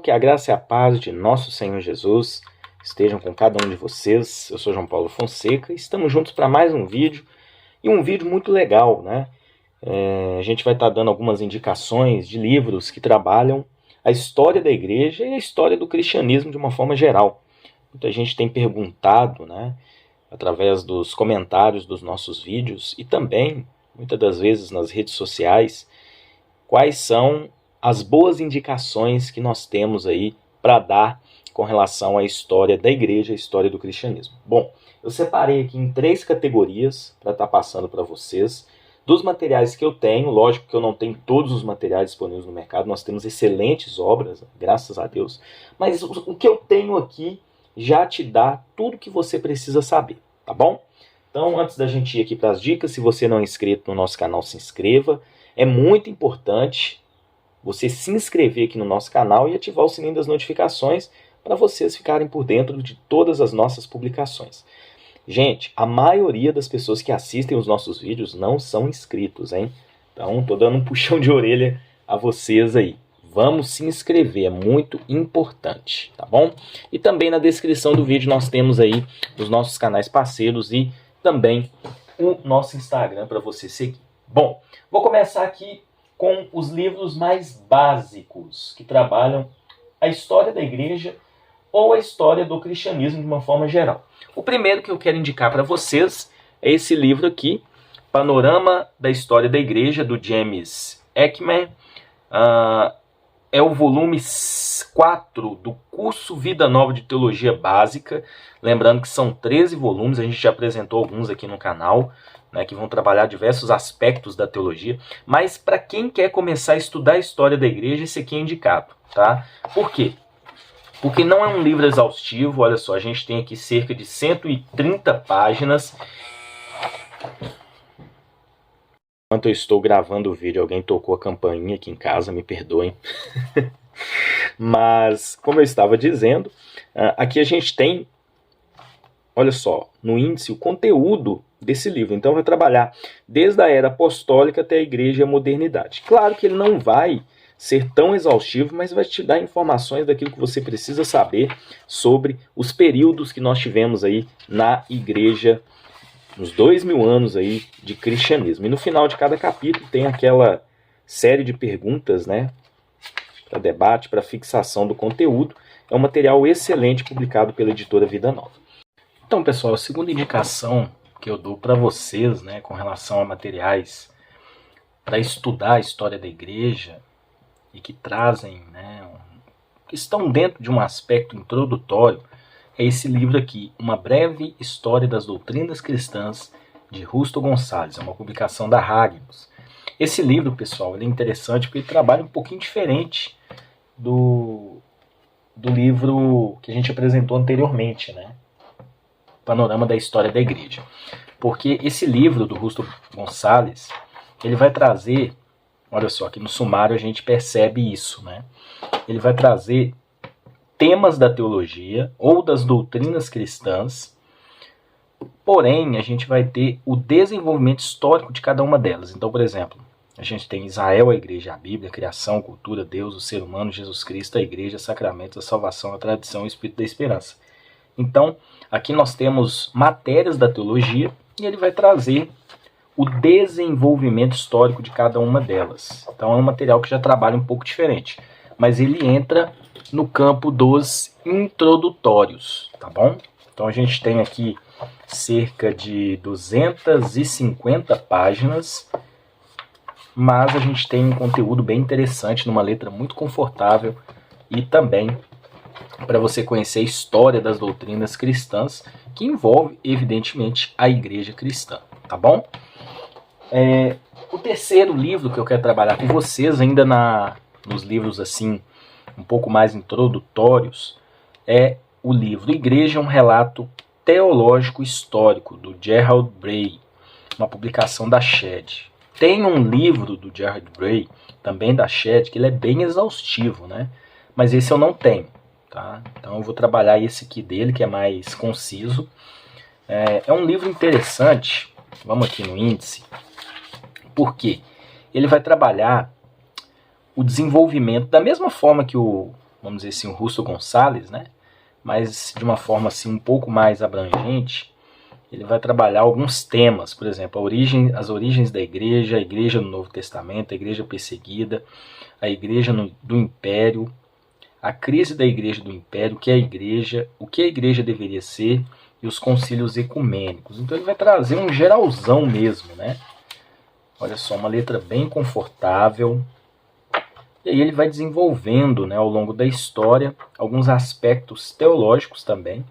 que a graça e a paz de nosso Senhor Jesus estejam com cada um de vocês. Eu sou João Paulo Fonseca e estamos juntos para mais um vídeo, e um vídeo muito legal, né? A gente vai estar dando algumas indicações de livros que trabalham a história da igreja e a história do cristianismo de uma forma geral. Muita gente tem perguntado, né, através dos comentários dos nossos vídeos e também, muitas das vezes, nas redes sociais, quais são as boas indicações que nós temos aí para dar com relação à história da igreja, a história do cristianismo. Bom, eu separei aqui em 3 categorias para estar passando para vocês, dos materiais que eu tenho. Lógico que eu não tenho todos os materiais disponíveis no mercado, nós temos excelentes obras, graças a Deus, mas o que eu tenho aqui já te dá tudo que você precisa saber, tá bom? Então, antes da gente ir aqui para as dicas, se você não é inscrito no nosso canal, se inscreva. É muito importante você se inscrever aqui no nosso canal e ativar o sininho das notificações para vocês ficarem por dentro de todas as nossas publicações. Gente, a maioria das pessoas que assistem os nossos vídeos não são inscritos, hein? Então, estou dando um puxão de orelha a vocês aí. Vamos se inscrever, é muito importante, tá bom? E também na descrição do vídeo nós temos aí os nossos canais parceiros e também o nosso Instagram para você seguir. Bom, vou começar aqui com os livros mais básicos que trabalham a história da igreja ou a história do cristianismo de uma forma geral. O primeiro que eu quero indicar para vocês é esse livro aqui, Panorama da História da Igreja, do James Ekman. É o volume 4 do curso Vida Nova de Teologia Básica. Lembrando que são 13 volumes, a gente já apresentou alguns aqui no canal, né, que vão trabalhar diversos aspectos da teologia. Mas para quem quer começar a estudar a história da igreja, esse aqui é indicado, tá? Por quê? Porque não é um livro exaustivo. Olha só, a gente tem aqui cerca de 130 páginas. Enquanto eu estou gravando o vídeo, alguém tocou a campainha aqui em casa, me perdoem. Mas, como eu estava dizendo, aqui a gente tem, olha só, no índice, o conteúdo desse livro. Então vai trabalhar desde a era apostólica até a igreja e a modernidade. Claro que ele não vai ser tão exaustivo, mas vai te dar informações daquilo que você precisa saber sobre os períodos que nós tivemos aí na igreja, nos 2000 anos aí de cristianismo. E no final de cada capítulo tem aquela série de perguntas, né, para debate, para fixação do conteúdo. É um material excelente publicado pela editora Vida Nova. Então, pessoal, a segunda indicação que eu dou para vocês, né, com relação a materiais para estudar a história da igreja e que trazem, né, que estão dentro de um aspecto introdutório, é esse livro aqui, Uma Breve História das Doutrinas Cristãs, de Justo Gonçalves. É uma publicação da Hagios. Esse livro, pessoal, ele é interessante porque ele trabalha um pouquinho diferente do livro que a gente apresentou anteriormente, né? Panorama da História da Igreja. Porque esse livro do Justo Gonçalves, ele vai trazer, olha só, aqui no sumário a gente percebe isso, né? Ele vai trazer temas da teologia ou das doutrinas cristãs, porém a gente vai ter o desenvolvimento histórico de cada uma delas. Então, por exemplo, a gente tem Israel, a igreja, a Bíblia, a criação, a cultura, Deus, o ser humano, Jesus Cristo, a igreja, sacramentos, a salvação, a tradição e o espírito da esperança. Então, aqui nós temos matérias da teologia e ele vai trazer o desenvolvimento histórico de cada uma delas. Então é um material que já trabalha um pouco diferente, mas ele entra no campo dos introdutórios, tá bom? Então a gente tem aqui cerca de 250 páginas, mas a gente tem um conteúdo bem interessante, numa letra muito confortável e também para você conhecer a história das doutrinas cristãs, que envolve, evidentemente, a igreja cristã, tá bom? O terceiro livro que eu quero trabalhar com vocês, ainda nos livros assim, um pouco mais introdutórios, é o livro Igreja, um relato teológico histórico, do Gerald Bray, uma publicação da Shed. Tem um livro do Gerald Bray, também da Shed, que ele é bem exaustivo, né? Mas esse eu não tenho. Tá? Então eu vou trabalhar esse aqui dele, que é mais conciso. É um livro interessante. Vamos aqui no índice. Porque ele vai trabalhar o desenvolvimento, da mesma forma que o vamos dizer assim, o Rusto Gonçalves, né? Mas de uma forma assim um pouco mais abrangente, ele vai trabalhar alguns temas, por exemplo, as origens da igreja, a igreja no Novo Testamento, a igreja perseguida, a igreja do Império, a crise da igreja do Império, o que a igreja deveria ser e os concílios ecumênicos. Então ele vai trazer um geralzão mesmo, né? Olha só, uma letra bem confortável. E aí ele vai desenvolvendo, né, ao longo da história alguns aspectos teológicos também,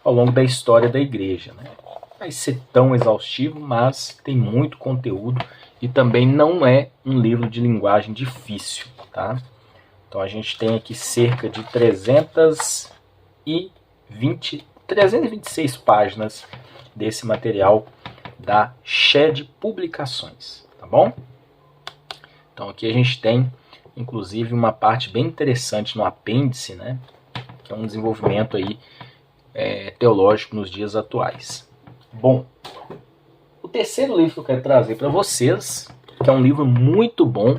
ao longo da história da igreja, né? Não vai ser tão exaustivo, mas tem muito conteúdo e também não é um livro de linguagem difícil, tá? Então a gente tem aqui cerca de 326 páginas desse material da Shed Publicações, tá bom? Então aqui a gente tem, inclusive, uma parte bem interessante no apêndice, né? Que é um desenvolvimento aí teológico nos dias atuais. Bom, o terceiro livro que eu quero trazer para vocês, que é um livro muito bom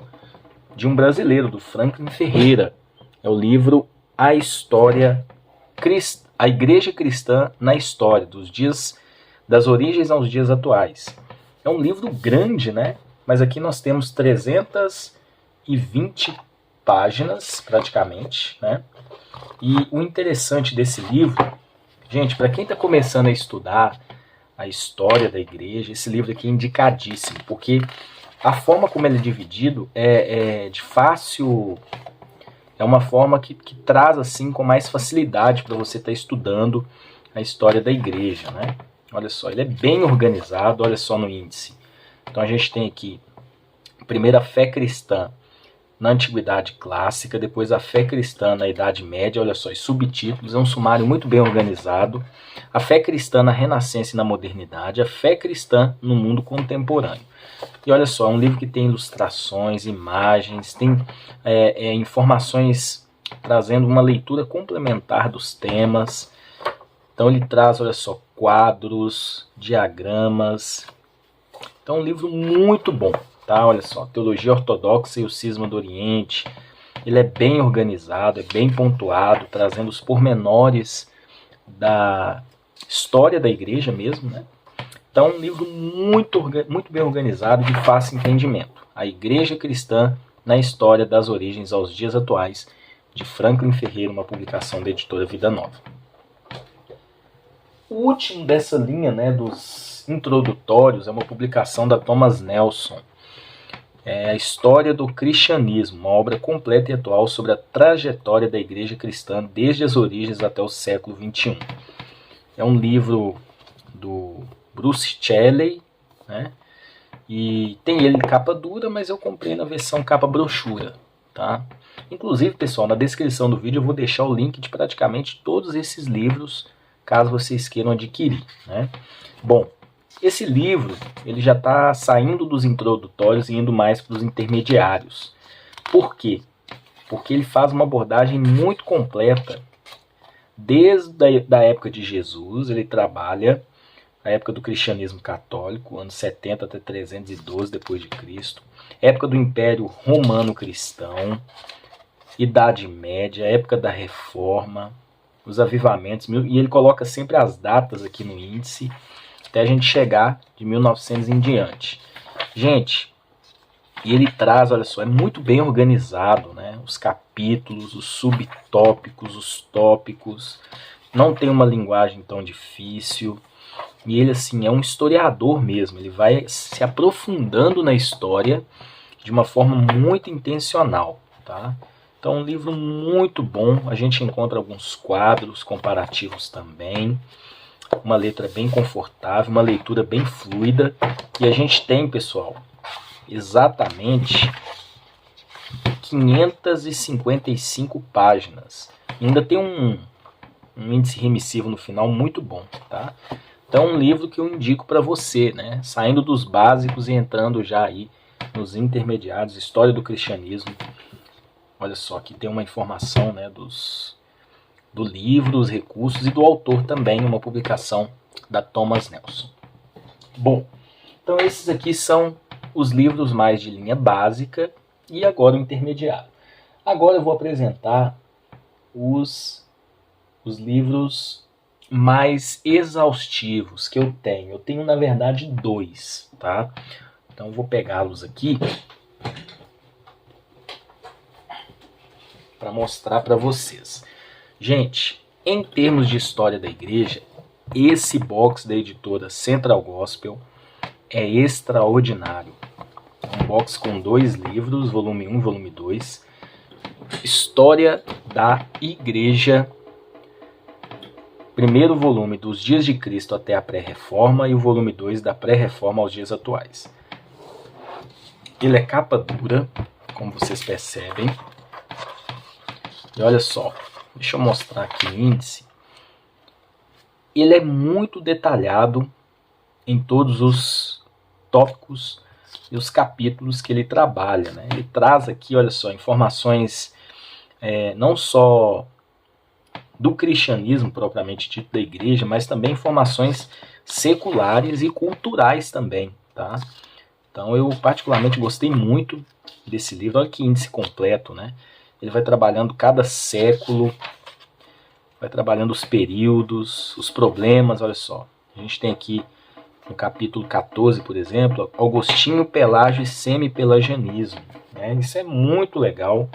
de um brasileiro, do Franklin Ferreira, é o livro A Igreja Cristã na História, das origens aos dias atuais. É um livro grande, né? Mas aqui nós temos 320 páginas, praticamente, né? E o interessante desse livro, gente, para quem está começando a estudar a história da igreja, esse livro aqui é indicadíssimo, porque a forma como ele é dividido é uma forma que traz assim com mais facilidade para você estar estudando a história da igreja, né? Olha só, ele é bem organizado, olha só no índice. Então a gente tem aqui, primeiro a fé cristã na Antiguidade Clássica, depois a fé cristã na Idade Média, olha só, os subtítulos, é um sumário muito bem organizado. A fé cristã na Renascença e na Modernidade, a fé cristã no mundo contemporâneo. E olha só, é um livro que tem ilustrações, imagens, tem informações trazendo uma leitura complementar dos temas. Então ele traz, olha só, quadros, diagramas. Então é um livro muito bom, tá? Olha só, Teologia Ortodoxa e o Cisma do Oriente. Ele é bem organizado, é bem pontuado, trazendo os pormenores da história da igreja mesmo, né? Então é um livro muito bem organizado e de fácil entendimento. A Igreja Cristã na História das Origens aos Dias Atuais, de Franklin Ferreira, uma publicação da editora Vida Nova. O último dessa linha, né, dos introdutórios, é uma publicação da Thomas Nelson. É a História do Cristianismo, uma obra completa e atual sobre a trajetória da Igreja Cristã desde as origens até o século XXI. É um livro do Bruce Shelley, né? E tem ele em capa dura, mas eu comprei na versão capa brochura, tá? Inclusive, pessoal, na descrição do vídeo eu vou deixar o link de praticamente todos esses livros, caso vocês queiram adquirir, né? Bom, esse livro ele já está saindo dos introdutórios e indo mais para os intermediários. Por quê? Porque ele faz uma abordagem muito completa. Desde a época de Jesus, ele trabalha a época do cristianismo católico, anos 70 até 312 depois de Cristo, época do Império Romano Cristão, Idade Média, época da Reforma, os avivamentos, e ele coloca sempre as datas aqui no índice, até a gente chegar de 1900 em diante. Gente, e ele traz, olha só, é muito bem organizado, né? Os capítulos, os subtópicos, os tópicos, não tem uma linguagem tão difícil. E ele, assim, é um historiador mesmo. Ele vai se aprofundando na história de uma forma muito intencional, tá? Então, um livro muito bom. A gente encontra alguns quadros comparativos também. Uma letra bem confortável, uma leitura bem fluida. E a gente tem, pessoal, exatamente 555 páginas. E ainda tem um índice remissivo no final muito bom, tá? Então é um livro que eu indico para você, né? Saindo dos básicos e entrando já aí nos intermediários, História do Cristianismo. Olha só, aqui tem uma informação, né, do livro, os recursos e do autor também, uma publicação da Thomas Nelson. Bom, então esses aqui são os livros mais de linha básica e agora o intermediário. Agora eu vou apresentar os livros mais exaustivos que eu tenho. Eu tenho, na verdade, 2, tá? Então eu vou pegá-los aqui para mostrar para vocês. Gente, em termos de história da igreja, esse box da editora Central Gospel é extraordinário. É um box com 2 livros, volume 1 e volume 2. História da igreja. Primeiro volume dos dias de Cristo até a pré-reforma e o volume 2 da pré-reforma aos dias atuais. Ele é capa dura, como vocês percebem. E olha só, deixa eu mostrar aqui o índice. Ele é muito detalhado em todos os tópicos e os capítulos que ele trabalha, né? Ele traz aqui, olha só, informações não só do cristianismo propriamente dito da igreja, mas também informações seculares e culturais também, tá? Então eu particularmente gostei muito desse livro. Olha que índice completo, né? Ele vai trabalhando cada século, vai trabalhando os períodos, os problemas, olha só. A gente tem aqui no capítulo 14, por exemplo, Augustinho, Pelágio e Semi-Pelagianismo, né? Isso é muito legal.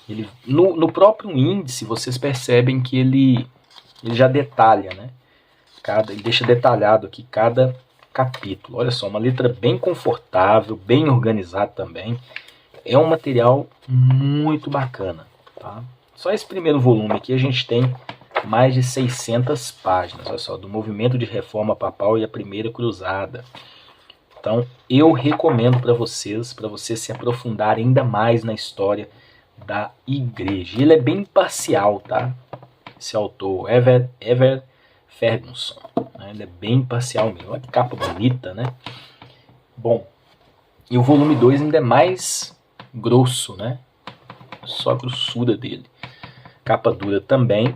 Ele, no próprio índice, vocês percebem que ele já detalha, né? Ele deixa detalhado aqui cada capítulo. Olha só, uma letra bem confortável, bem organizada também. É um material muito bacana, tá? Só esse primeiro volume aqui a gente tem mais de 600 páginas, olha só, do movimento de reforma papal e a primeira cruzada. Então, eu recomendo para vocês se aprofundarem ainda mais na história da igreja. Ele é bem imparcial, tá? Esse autor, Ever Ferguson, né? Ele é bem imparcial mesmo. Olha que capa bonita, né? Bom, e o volume 2 ainda é mais grosso, né? Só a grossura dele. Capa dura também.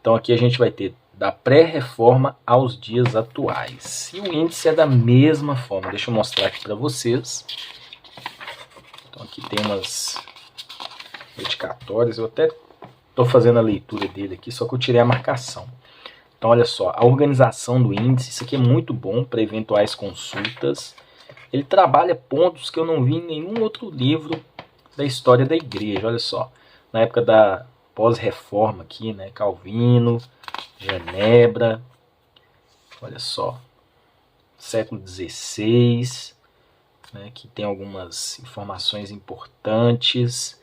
Então aqui a gente vai ter da pré-reforma aos dias atuais. E o índice é da mesma forma. Deixa eu mostrar aqui para vocês. Então aqui tem umas dedicatórias. Eu até estou fazendo a leitura dele aqui, só que eu tirei a marcação. Então olha só, a organização do índice. Isso aqui é muito bom para eventuais consultas. Ele trabalha pontos que eu não vi em nenhum outro livro da história da igreja. Olha só, na época da pós-reforma aqui, né? Calvino, Genebra, olha só, século XVI, né? Que tem algumas informações importantes.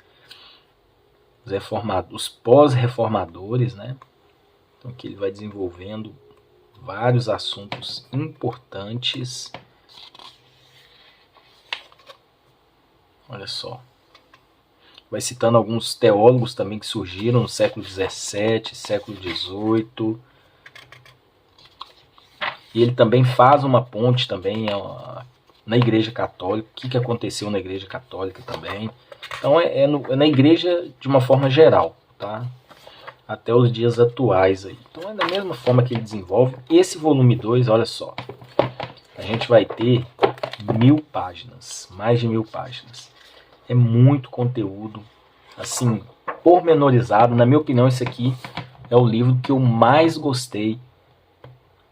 Os pós-reformadores, né? Então aqui ele vai desenvolvendo vários assuntos importantes. Olha só. Vai citando alguns teólogos também que surgiram no século XVII, século XVIII. E ele também faz uma ponte também na Igreja Católica. O que aconteceu na Igreja Católica também. Então é na Igreja de uma forma geral, tá? Até os dias atuais aí. Então é da mesma forma que ele desenvolve. Esse volume 2, olha só. A gente vai ter 1000 páginas, mais de 1000 páginas. É muito conteúdo, assim, pormenorizado. Na minha opinião, esse aqui é o livro que eu mais gostei.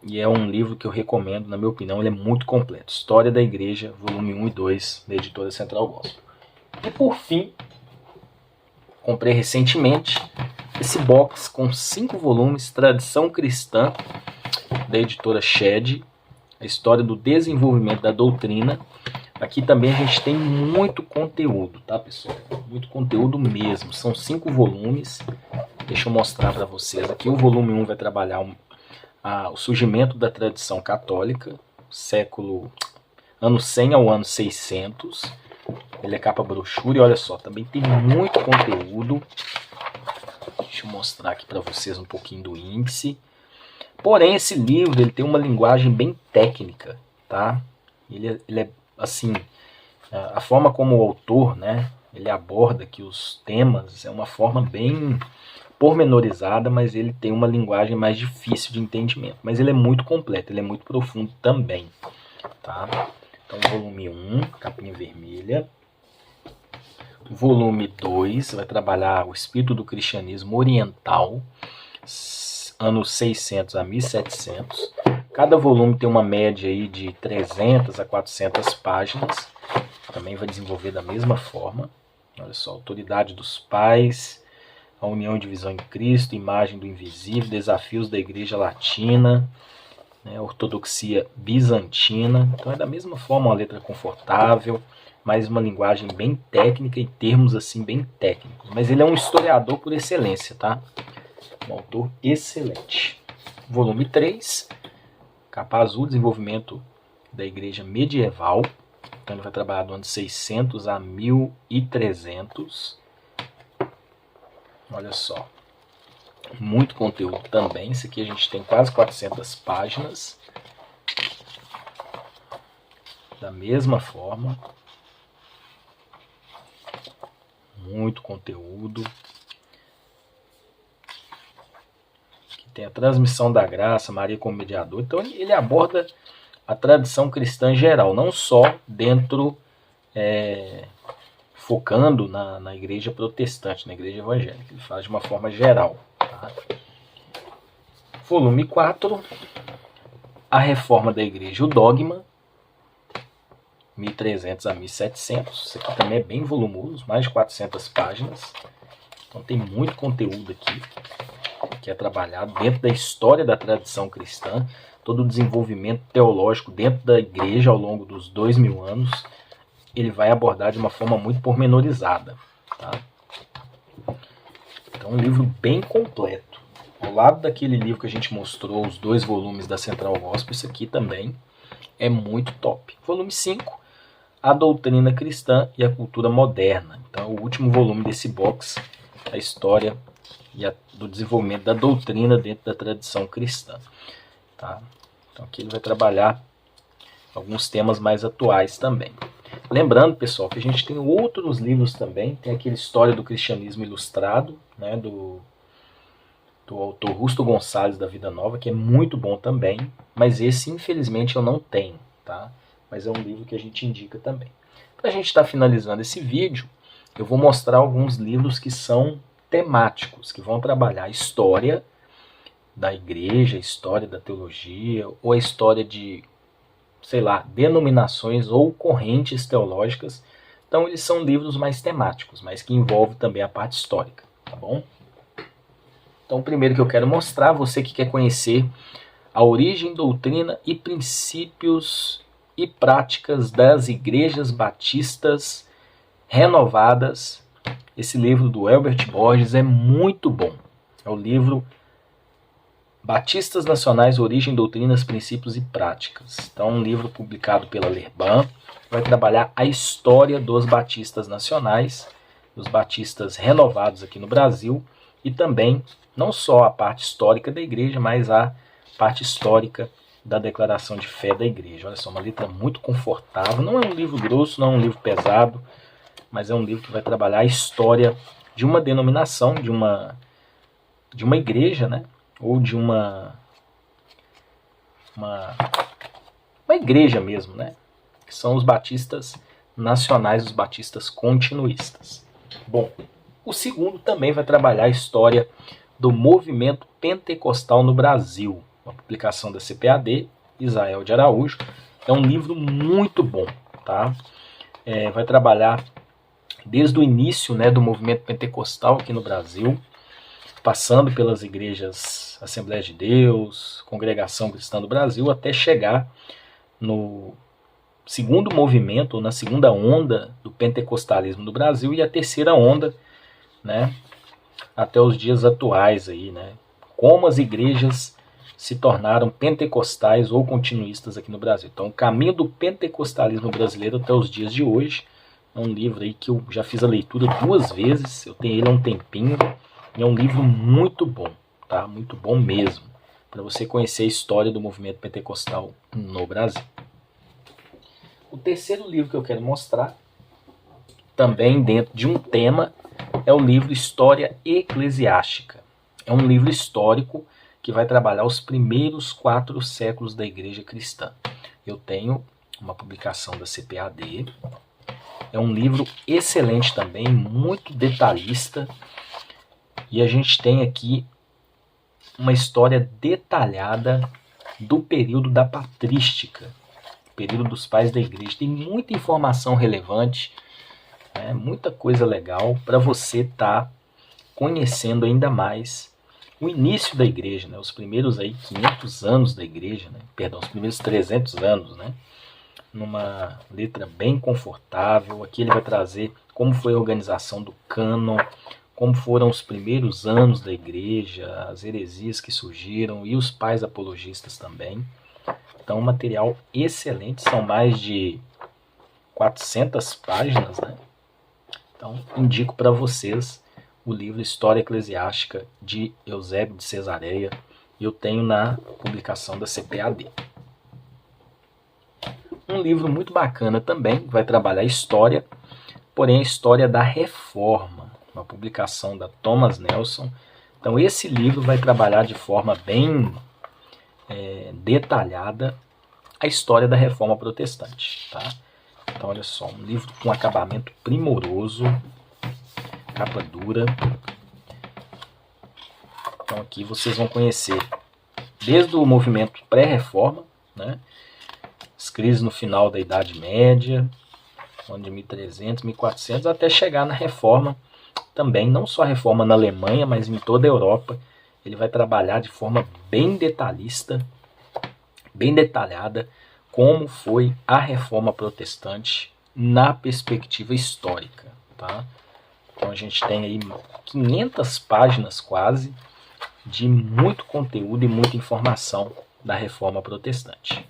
E é um livro que eu recomendo, na minha opinião, ele é muito completo. História da Igreja, volume 1 e 2, da editora Central Gospel. E por fim, comprei recentemente esse box com 5 volumes, Tradição Cristã, da editora Shed, a história do desenvolvimento da doutrina. Aqui também a gente tem muito conteúdo, tá, pessoal? Muito conteúdo mesmo. São 5 volumes. Deixa eu mostrar para vocês. Aqui o volume 1 vai trabalhar o surgimento da tradição católica, ano 100 ao ano 600. Ele é capa brochura e olha só, também tem muito conteúdo. Deixa eu mostrar aqui para vocês um pouquinho do índice. Porém, esse livro ele tem uma linguagem bem técnica, tá? Ele é assim, a forma como o autor, né, ele aborda aqui os temas é uma forma bem pormenorizada, mas ele tem uma linguagem mais difícil de entendimento. Mas ele é muito completo, ele é muito profundo também, tá? Então, volume 1, capinha vermelha. volume 2 vai trabalhar o espírito do cristianismo oriental, anos 600 a 1700. Cada volume tem uma média aí de 300 a 400 páginas. Também vai desenvolver da mesma forma. Olha só, autoridade dos pais, a união e divisão em Cristo, imagem do invisível, desafios da igreja latina, né, ortodoxia bizantina. Então é da mesma forma uma letra confortável, mas uma linguagem bem técnica e termos assim bem técnicos. Mas ele é um historiador por excelência, tá? Um autor excelente. Volume 3, capa azul, desenvolvimento da igreja medieval. Então ele vai trabalhar do ano 600 a 1300. Olha só. Muito conteúdo também. Esse aqui a gente tem quase 400 páginas. Da mesma forma. Muito conteúdo. Aqui tem a transmissão da graça, Maria como mediador. Então ele aborda a tradição cristã em geral, não só dentro, focando na igreja protestante, na igreja evangélica. Ele faz de uma forma geral. Tá? Volume 4, a reforma da igreja, o dogma, 1300 a 1700. Isso aqui também é bem volumoso, mais de 400 páginas. Então tem muito conteúdo aqui que é trabalhado dentro da história da tradição cristã, todo o desenvolvimento teológico dentro da igreja ao longo dos 2000 anos, ele vai abordar de uma forma muito pormenorizada. Tá? Então, um livro bem completo. Ao lado daquele livro que a gente mostrou, os 2 volumes da Central Gospel, isso aqui também é muito top. Volume 5, a doutrina cristã e a cultura moderna. Então, é o último volume desse box, a história e do desenvolvimento da doutrina dentro da tradição cristã. Tá? Então aqui ele vai trabalhar alguns temas mais atuais também. Lembrando, pessoal, que a gente tem outros livros também. Tem aquele História do Cristianismo Ilustrado, né, do autor Rusto Gonçalves da Vida Nova, que é muito bom também. Mas esse, infelizmente, eu não tenho. Tá? Mas é um livro que a gente indica também. Para a gente estar finalizando esse vídeo, eu vou mostrar alguns livros que são temáticos, que vão trabalhar a história da igreja, a história da teologia, ou a história de, sei lá, denominações ou correntes teológicas. Então eles são livros mais temáticos, mas que envolvem também a parte histórica, tá bom? Então o primeiro que eu quero mostrar, você que quer conhecer a origem, doutrina e princípios e práticas das igrejas batistas renovadas, esse livro do Elbert Borges é muito bom. É o livro Batistas Nacionais, Origem, Doutrinas, Princípios e Práticas. Então, um livro publicado pela Lerban, vai trabalhar a história dos batistas nacionais, dos batistas renovados aqui no Brasil, e também, não só a parte histórica da igreja, mas a parte histórica da declaração de fé da igreja. Olha só, uma letra muito confortável, não é um livro grosso, não é um livro pesado, mas é um livro que vai trabalhar a história de uma denominação, de uma igreja, né? Ou de uma igreja mesmo, né? Que são os batistas nacionais, os batistas continuistas. Bom, o segundo também vai trabalhar a história do movimento pentecostal no Brasil, uma publicação da CPAD, Israel de Araújo. É um livro muito bom, tá? Vai trabalhar desde o início, né, do movimento pentecostal aqui no Brasil, passando pelas igrejas Assembleia de Deus, Congregação Cristã do Brasil, até chegar no segundo movimento, ou na segunda onda do pentecostalismo no Brasil, e a terceira onda, né, até os dias atuais aí, né, como as igrejas se tornaram pentecostais ou continuistas aqui no Brasil. Então, o caminho do pentecostalismo brasileiro até os dias de hoje é um livro aí que eu já fiz a leitura 2 vezes, eu tenho ele há um tempinho, e é um livro muito bom, tá? Muito bom mesmo, para você conhecer a história do movimento pentecostal no Brasil. O terceiro livro que eu quero mostrar, também dentro de um tema, é o livro História Eclesiástica. É um livro histórico que vai trabalhar os primeiros 4 séculos da igreja cristã. Eu tenho uma publicação da CPAD, É um livro excelente também, muito detalhista. E a gente tem aqui uma história detalhada do período da patrística, período dos pais da igreja. Tem muita informação relevante, né, muita coisa legal para você estar conhecendo ainda mais o início da igreja, né, os primeiros aí 500 anos da igreja, né, perdão, os primeiros 300 anos, né, numa letra bem confortável. Aqui ele vai trazer como foi a organização do cânon, como foram os primeiros anos da igreja, as heresias que surgiram e os pais apologistas também. Então, um material excelente, são mais de 400 páginas, né? Então, indico para vocês o livro História Eclesiástica de Eusébio de Cesareia. Eu tenho na publicação da CPAD. Um livro muito bacana também, vai trabalhar história, porém a história da Reforma, uma publicação da Thomas Nelson. Então esse livro vai trabalhar de forma bem detalhada a história da Reforma Protestante. Tá? Então olha só, um livro com acabamento primoroso, capa dura. Então aqui vocês vão conhecer desde o movimento pré-reforma, né? As crises no final da Idade Média, de 1300, 1400, até chegar na Reforma também, não só a Reforma na Alemanha, mas em toda a Europa. Ele vai trabalhar de forma bem detalhista, bem detalhada, como foi a Reforma Protestante na perspectiva histórica. Tá? Então a gente tem aí 500 páginas quase, de muito conteúdo e muita informação da Reforma Protestante.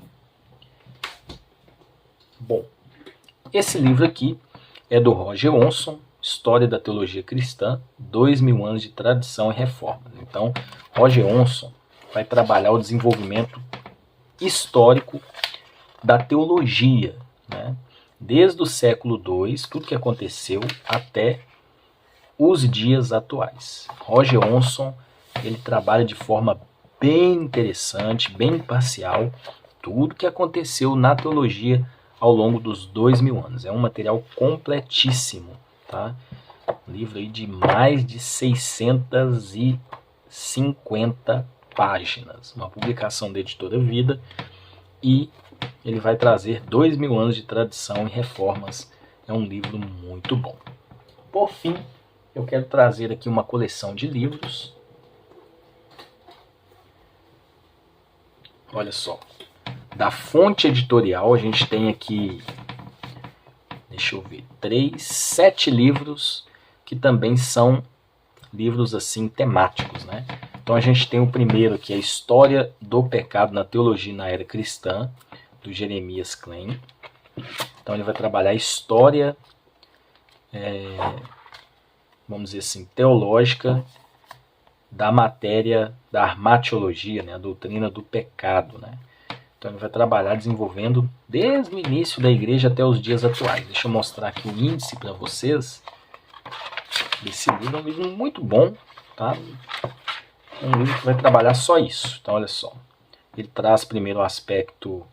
Bom, esse livro aqui é do Roger Onson, História da Teologia Cristã, 2000 anos de tradição e reforma. Então, Roger Onson vai trabalhar o desenvolvimento histórico da teologia, né? Desde o século II, tudo que aconteceu até os dias atuais. Roger Onson, ele trabalha de forma bem interessante, bem imparcial, tudo que aconteceu na teologia ao longo dos 2000 anos. É um material completíssimo, tá? Um livro aí de mais de 650 páginas. Uma publicação da Editora Vida. E ele vai trazer 2000 anos de tradição e reformas. É um livro muito bom. Por fim, eu quero trazer aqui uma coleção de livros. Olha só. Da Fonte Editorial, a gente tem aqui, deixa eu ver, 7 livros que também são livros assim temáticos, né? Então a gente tem o primeiro aqui, a História do Pecado na Teologia na Era Cristã, do Jeremias Klein. Então ele vai trabalhar a história, vamos dizer assim, teológica da matéria da armatiologia, né? A doutrina do pecado, né? Então ele vai trabalhar desenvolvendo desde o início da igreja até os dias atuais. Deixa eu mostrar aqui o índice para vocês. Esse livro é um livro muito bom, tá? Um livro que vai trabalhar só isso. Então olha só, ele traz primeiro o aspecto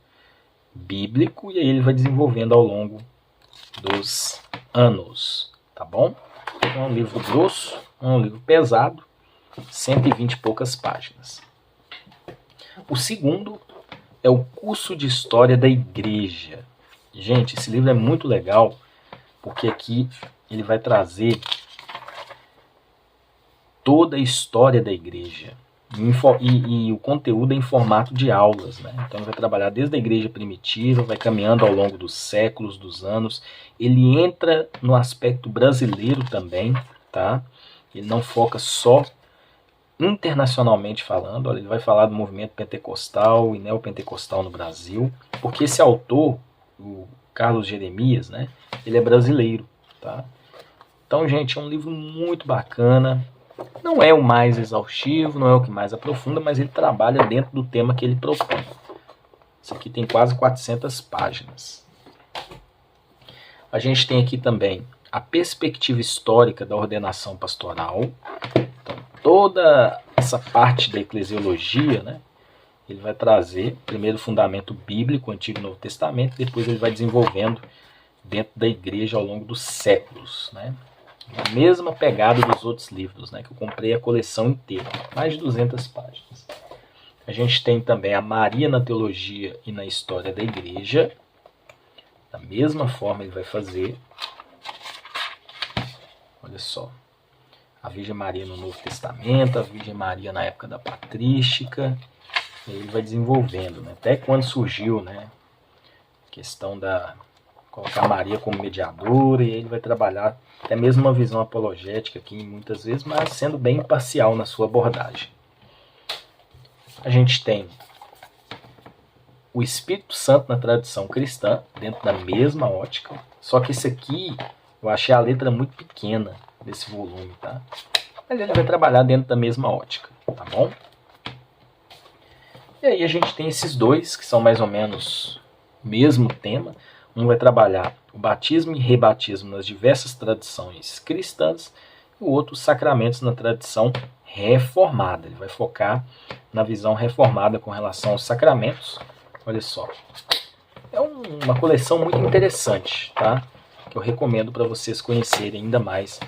bíblico e aí ele vai desenvolvendo ao longo dos anos, tá bom? Então é um livro grosso, é um livro pesado, 120 e poucas páginas. O segundo é o Curso de História da Igreja. Gente, esse livro é muito legal, porque aqui ele vai trazer toda a história da igreja. E o conteúdo é em formato de aulas, né? Então ele vai trabalhar desde a igreja primitiva, vai caminhando ao longo dos séculos, dos anos. Ele entra no aspecto brasileiro também, tá? Ele não foca só internacionalmente falando. Olha, ele vai falar do movimento pentecostal e neopentecostal no Brasil, porque esse autor, o Carlos Jeremias, né, ele é brasileiro, tá? Então, gente, é um livro muito bacana. Não é o mais exaustivo, não é o que mais aprofunda, mas ele trabalha dentro do tema que ele propõe. Isso aqui tem quase 400 páginas. A gente tem aqui também a perspectiva histórica da ordenação pastoral. Então, toda essa parte da eclesiologia, né, ele vai trazer primeiro o fundamento bíblico, Antigo e Novo Testamento, depois ele vai desenvolvendo dentro da igreja ao longo dos séculos, né? A mesma pegada dos outros livros, né? Que eu comprei a coleção inteira, mais de 200 páginas. A gente tem também a Maria na Teologia e na História da Igreja. Da mesma forma ele vai fazer. Olha só. A Virgem Maria no Novo Testamento, a Virgem Maria na época da patrística. E ele vai desenvolvendo, né? Até quando surgiu, né? A questão da colocar Maria como mediadora, e ele vai trabalhar até mesmo uma visão apologética aqui, muitas vezes, mas sendo bem imparcial na sua abordagem. A gente tem o Espírito Santo na tradição cristã, dentro da mesma ótica, só que esse aqui eu achei a letra muito pequena desse volume, tá? Mas ele vai trabalhar dentro da mesma ótica, tá bom? E aí a gente tem esses dois, que são mais ou menos o mesmo tema. Um vai trabalhar o batismo e rebatismo nas diversas tradições cristãs, e o outro os sacramentos na tradição reformada. Ele vai focar na visão reformada com relação aos sacramentos. Olha só, é uma coleção muito interessante, tá? Que eu recomendo para vocês conhecerem ainda mais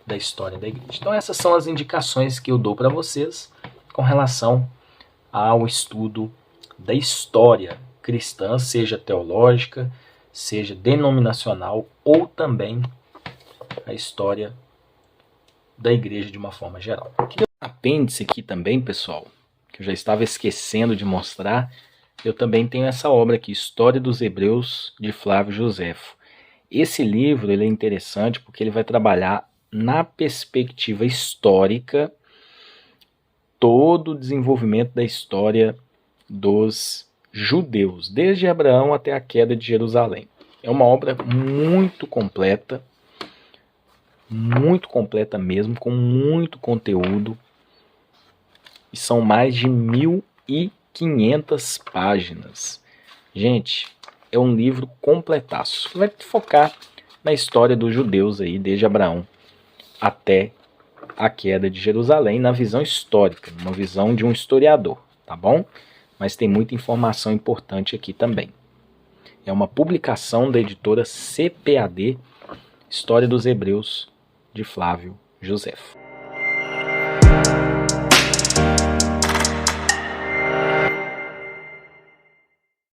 da história da igreja. Então essas são as indicações que eu dou para vocês com relação ao estudo da história cristã, seja teológica, seja denominacional ou também a história da igreja de uma forma geral. Apêndice aqui também, pessoal, que eu já estava esquecendo de mostrar, eu também tenho essa obra aqui, História dos Hebreus, de Flávio Joséfo. Esse livro ele é interessante porque ele vai trabalhar na perspectiva histórica todo o desenvolvimento da história dos judeus, desde Abraão até a queda de Jerusalém. É uma obra muito completa mesmo, com muito conteúdo, e são mais de 1.500 páginas. Gente, é um livro completaço, que vai focar na história dos judeus aí, desde Abraão até a queda de Jerusalém, na visão histórica, uma visão de um historiador, tá bom? Mas tem muita informação importante aqui também. É uma publicação da editora CPAD, História dos Hebreus, de Flávio Joséfo.